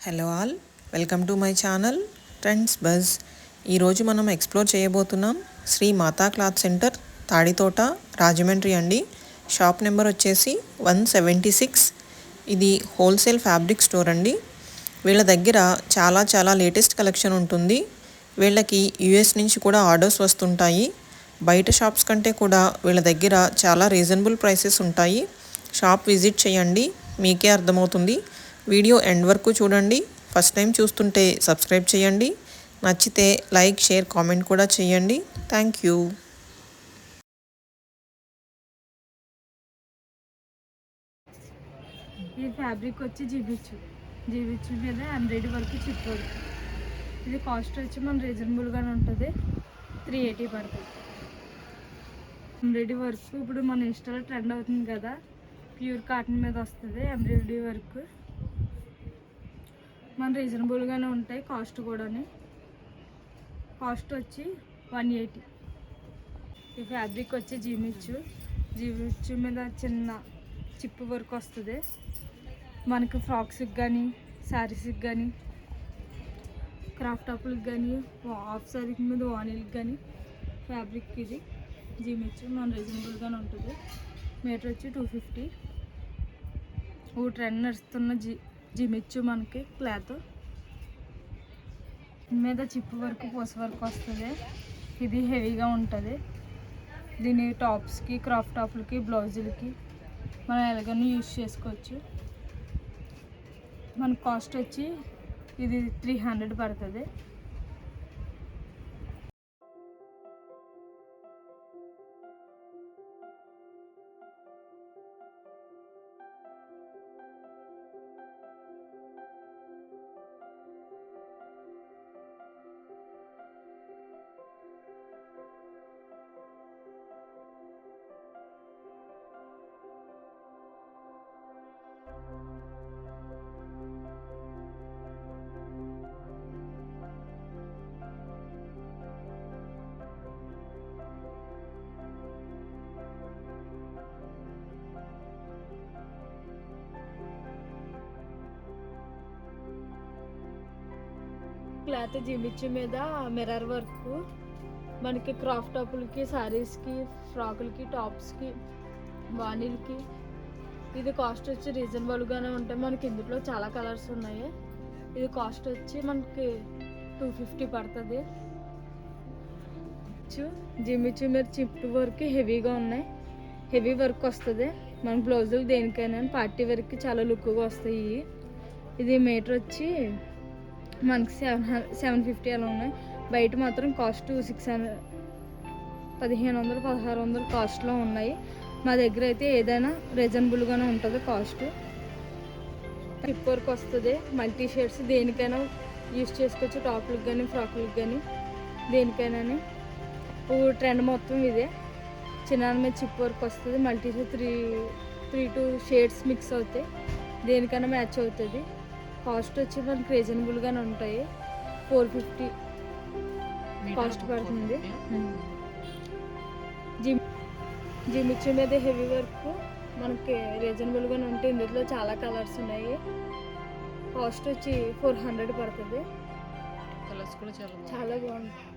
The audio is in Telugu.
Hello all, welcome to my channel trends buzz. ఈరోజు మనం ఎక్స్ప్లోర్ చేయబోతున్నాం శ్రీ మాతా క్లాత్ సెంటర్, తాడితోట, రాజమండ్రి అండి. షాప్ నెంబర్ వచ్చేసి 176. ఇది హోల్సేల్ ఫ్యాబ్రిక్ స్టోర్ అండి. వీళ్ళ దగ్గర చాలా లేటెస్ట్ కలెక్షన్ ఉంటుంది. వీళ్ళకి యూఎస్ నుంచి కూడా ఆర్డర్స్ వస్తుంటాయి. బయట షాప్స్ కంటే కూడా వీళ్ళ దగ్గర చాలా రీజనబుల్ ప్రైసెస్ ఉంటాయి. షాప్ విజిట్ చేయండి, మీకే అర్థమవుతుంది. వీడియో ఎండ్ వరకు చూడండి. ఫస్ట్ టైం చూస్తుంటే సబ్స్క్రైబ్ చేయండి. నచ్చితే లైక్, షేర్, కామెంట్ కూడా చేయండి. Thank you. ఈ ఫ్యాబ్రిక్ వచ్చి జీబిచ్చు మీద ఎంబ్రాయిడరీ వర్క్, చిప్ వర్క్. ఇది కాస్ట్ వచ్చి మన రీజనబుల్గానే ఉంటుంది. 380 పడుతుంది. ఎంబ్రాయిడరీ వర్క్ ఇప్పుడు మన ఇన్స్టాలో ట్రెండ్ అవుతుంది కదా, ప్యూర్ కాటన్ మీద వస్తుంది ఎంబ్రాయిడరీ వర్క్. మన రీజనబుల్గానే ఉంటాయి. కాస్ట్ కూడా కాస్ట్ వచ్చి 180. ఈ ఫ్యాబ్రిక్ వచ్చి జీమిచ్చు మీద చిన్న చిప్ వర్క్ వస్తుంది. మనకి ఫ్రాక్స్కి కానీ, శారీస్కి కానీ, క్రాఫ్ట్ టాప్లకు కానీ, హాఫ్ శారీకి మీద వానీలకు కానీ ఫ్యాబ్రిక్ ఇది జీమిచ్చు మన రీజనబుల్గానే ఉంటుంది. మీటర్ వచ్చి 250. ఓ ట్రెండ్ నడుస్తున్న జీమిచ్చు మనకి క్లాత్ మీద చిప్ వర్క్, పూస వర్క్ వస్తుంది. ఇది హెవీగా ఉంటుంది. దీని టాప్స్కి, క్రాఫ్ట్ టాప్లకి, బ్లౌజులకి మనం ఎలాగైనా యూజ్ చేసుకోవచ్చు. మన కాస్ట్ వచ్చి ఇది 300 పడుతుంది. క్లాత్ జీమిచ్చు మీద మిర్రర్ వర్క్. మనకి క్రాఫ్ట్ టాపులకి, శారీస్కి, ఫ్రాకులకి, టాప్స్కి, వానీలకి ఇది కాస్ట్ వచ్చి రీజనబుల్గానే ఉంటాయి. మనకి ఇందులో చాలా కలర్స్ ఉన్నాయి. ఇది కాస్ట్ వచ్చి మనకి 250 పడుతుంది. జీమిచ్చు మీద చిప్ వర్క్ హెవీగా ఉన్నాయి. హెవీ వర్క్ వస్తుంది. మన బ్లౌజులు దేనికైనా పార్టీ వర్క్కి చాలా లుక్గా వస్తాయి. ఇది మీటర్ వచ్చి మనకి 750 అలా ఉన్నాయి. బయట మాత్రం కాస్ట్ 600, 1500, 1600 కాస్ట్లో ఉన్నాయి. మా దగ్గర అయితే ఏదైనా రీజనబుల్గానే ఉంటుంది కాస్ట్. హిప్ వర్క్ వస్తుంది. మల్టీ షేడ్స్ దేనికైనా యూజ్ చేసుకోవచ్చు. టాప్లకు కానీ, ఫ్రాక్లకు కానీ, దేనికైనా. ట్రెండ్ మొత్తం ఇదే. చిన్న మీద చిప్ వర్క్ వస్తుంది. మల్టీ షేడ్ 3 షేడ్స్ మిక్స్ అవుతాయి. దేనికైనా మ్యాచ్ అవుతుంది. కాస్ట్ వచ్చి మనకి రీజనబుల్గానే ఉంటాయి. 450 కాస్ట్ పడుతుంది. జీమిచ్చు మీద హెవీ వర్క్ మనకి రీజనబుల్గానే ఉంటాయి. ఇందులో చాలా కలర్స్ ఉన్నాయి. కాస్ట్ వచ్చి 400 పడుతుంది. కలర్స్ కూడా చాలా బాగుంటుంది.